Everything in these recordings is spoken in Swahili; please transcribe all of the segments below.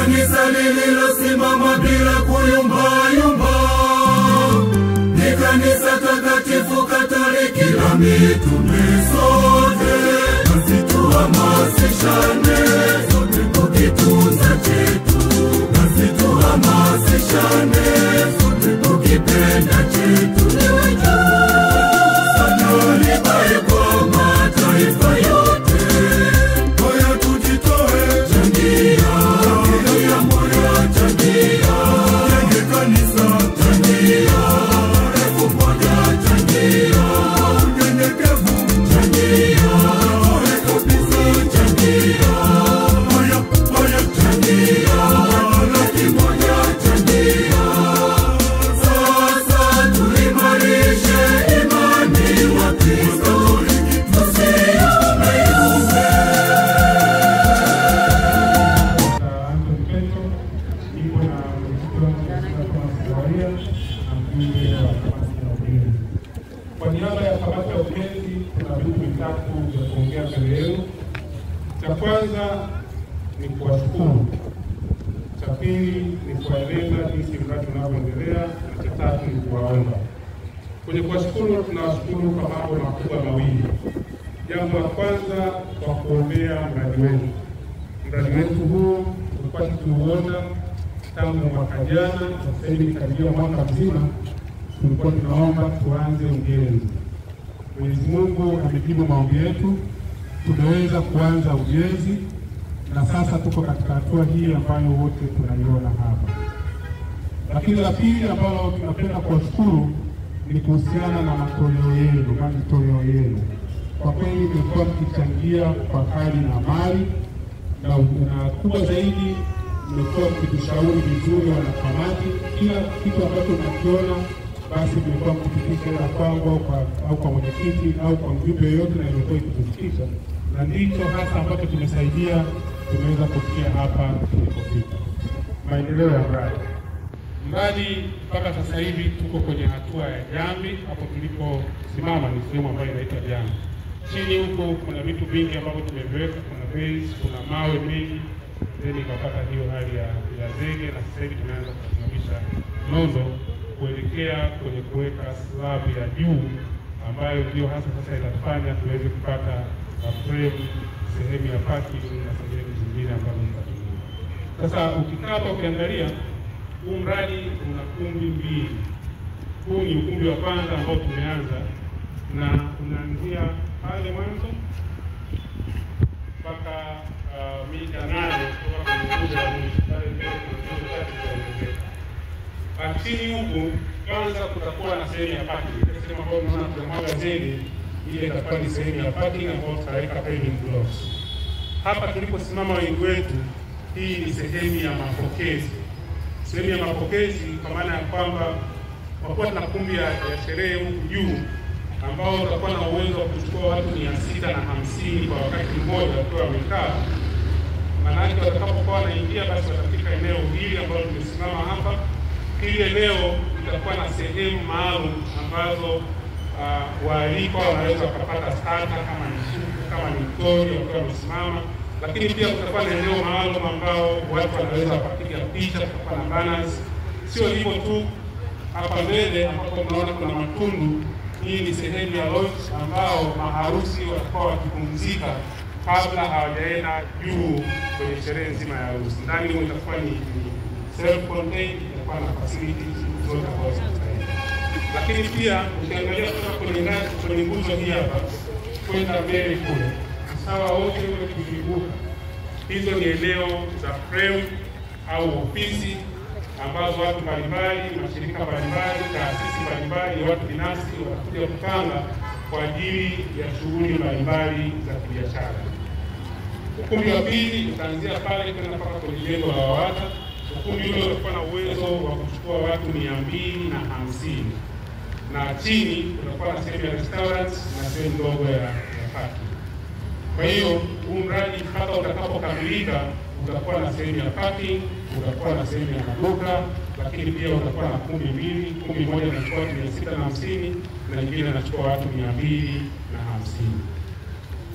kanisa lililosimama bila kuyumbayumba, ni kanisa takatifu Katoliki la mitume sote. Basi tuhamasishane sote kukitunza chetu, basi tuhamasishane sote kukipenda chetu. Sana libaye kwa mataifa yote, moyo tujitoe, changia, changia moyo, changia, jenge kanisa, changia, refu moja, changia, unyenyekevu, changia, moyo kabisa, changia, moyo, moyo, changia, laki moja, changia. Sasa tuimarishe imani wa Kristo, tusiyumbayumbe. Kwa niaba ya kamati ya ujenzi, kuna vitu vitatu vya kuongea mbele yenu. Cha kwanza ni kuwashukuru, cha pili ni kuwaeleza jinsi mradi unavyoendelea, na cha tatu ni kuwaomba. Kwenye kuwashukuru, tunawashukuru kwa mambo makubwa mawili. Jambo la kwanza, kwa kuombea mradi wetu. Mradi wetu huu tulikuwa tukiuona tangu mwaka jana, sasa hivi karibia mwaka mzima tulikuwa tunaomba tuanze ujenzi. Mwenyezi Mungu amejibu maombi yetu, tumeweza kuanza ujenzi na sasa tuko katika hatua hii ambayo wote tunaiona hapa. Lakini la pili ambalo tunapenda kuwashukuru ni kuhusiana na matoleo yenu. Kwa kweli mlikuwa mkichangia kwa hali na mali, na kubwa zaidi mmekuwa mkitushauri vizuri wanakamati. Kila kitu ambacho mnakiona basi mlikuwa mkifikisha kwangu au kwa mwenyekiti au kwa mjumbe yoyote, na ilikuwa ikitufikisha, na ndicho hasa ambacho tumesaidia tumeweza kufikia hapa tulipofika. Maendeleo ya mradi mpaka sasa hivi tuko kwenye hatua ya jambi. Hapo tuliposimama ni sehemu ambayo inaitwa jambi. Chini huko kuna vitu vingi ambavyo tumeviweka, kuna base, kuna mawe mengi, then ikapata hiyo hali ya zege, na sasa hivi tunaanza kusimamisha nondo kuelekea kwenye kuweka slab ya juu ambayo ndio hasa sasa inafanya tuweze kupata frame, sehemu ya parking na sehemu zingine ambazo zitatumika. Sasa ukikaa hapa ukiangalia, huu mradi una kumbi mbili. Huu ni ukumbi wa kwanza ambao tumeanza, na unaanzia pale mwanzo mpaka mita 8 kutoka kwenye kuta ya mwisho pale mbele. Chini huku kwanza kutakuwa na sehemu ya parking. Sehemu ambayo tunaona tunamwaga zege, ile itakuwa ni sehemu ya parking ambayo tutaweka paving blocks. Hapa tuliposimama wengi wetu, hii ni sehemu ya mapokezi. Sehemu ya mapokezi kwa maana ya kwamba kwa kuwa tuna kumbi ya sherehe huku juu ambao utakuwa na uwezo wa kuchukua watu 650 kwa wakati mmoja wakiwa wamekaa. Maana yake watakapokuwa wanaingia basi watafika eneo hili ambalo tumesimama hapa. Hili eneo litakuwa na sehemu maalum ambazo waalikwa wanaweza kupata starter kama ni supu, kama ni mtori wakiwa wamesimama. Lakini pia kutakuwa na eneo maalum ambao watu wanaweza kupiga picha, kutakuwa na banners. Sio hivyo tu, hapa mbele ambapo mnaona kuna matundu, hii ni sehemu ya lodge ambao maharusi watakuwa wakipumzika kabla hawajaenda juu kwenye sherehe nzima ya harusi. Ndani itakuwa ni self-contained, itakuwa na facilities zote ambazo zinastahili. Lakini pia ukiangalia kutoka kwenye nguzo hii hapa kwenda mbele kule, sawa wote ule kuzunguka, hizo ni eneo za frame au ofisi ambazo watu mbalimbali, mashirika mbalimbali, taasisi mbalimbali, watu binafsi watakuja kupanga kwa ajili ya shughuli mbalimbali za kibiashara. Ukumbi wa pili utaanzia pale kwenda mpaka kwenye jengo la Wawata. Ukumbi ule utakuwa na uwezo wa kuchukua watu 250, na chini utakuwa na sehemu ya restaurants na sehemu ndogo ya parking. Kwa hiyo huu mradi mpaka utakapokamilika utakuwa na sehemu ya parking, utakuwa na sehemu ya maduka, lakini pia utakuwa na kumbi mbili. Kumbi moja inachukua watu 650 na nyingine inachukua watu 250.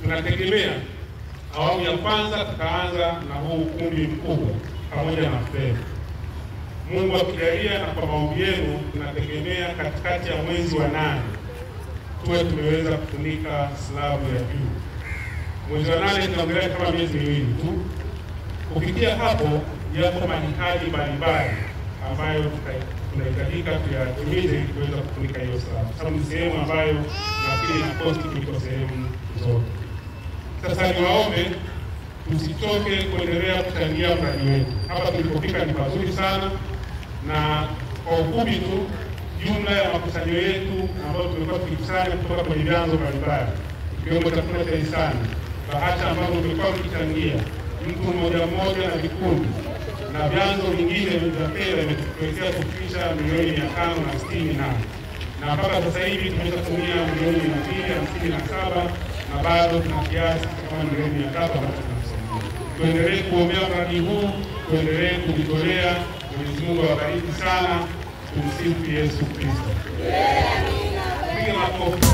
Tunategemea awamu ya kwanza tutaanza na huu ukumbi mkubwa pamoja na fedha. Mungu akijalia na kwa maombi yenu, tunategemea katikati ya mwezi wa 8 tuwe tumeweza kufunika slabu ya juu. Mwezi wa 8 tunaongelea kama miezi miwili tu. Kufikia hapo, yako mahitaji mbalimbali ambayo tunahitajika tuyatimize ili kuweza kufunika hiyo slabu. Sababu ni sehemu ambayo nafikiri na kosti kuliko sehemu zote. Sasa niwaombe tusichoke kuendelea kuchangia mradi wetu. Hapa tulipofika ni pazuri sana, na kwa ufupi tu jumla ya makusanyo yetu ambayo tumekuwa tukikusanya kutoka kwenye vyanzo mbalimbali ikiwemo chakula cha hisani, bahasha ambazo tumekuwa tukichangia mtu mmoja mmoja na vikundi na vyanzo vingine vya fedha vimetuwezesha kufikisha milioni 568, na mpaka sasa hivi tumeshatumia milioni 257 na bado tuna kiasi kama milioni 300 ambacho tunasaidia. Tuendelee kuombea mradi huu, tuendelee kujitolea. Mwenyezi Mungu awabariki sana. Tumsifu Yesu Kristo. Piga makofi.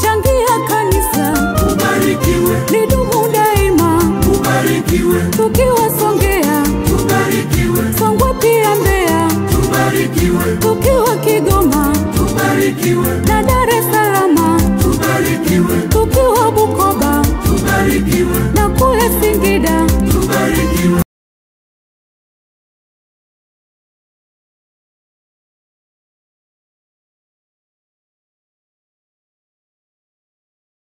Changia kanisa, Ubarikiwe, lidumu daima. ubarikiwe, Tukiwa Songea, ubarikiwe, Songwe pia Mbeya, ubarikiwe, tukiwa Kigoma, ubarikiwe. na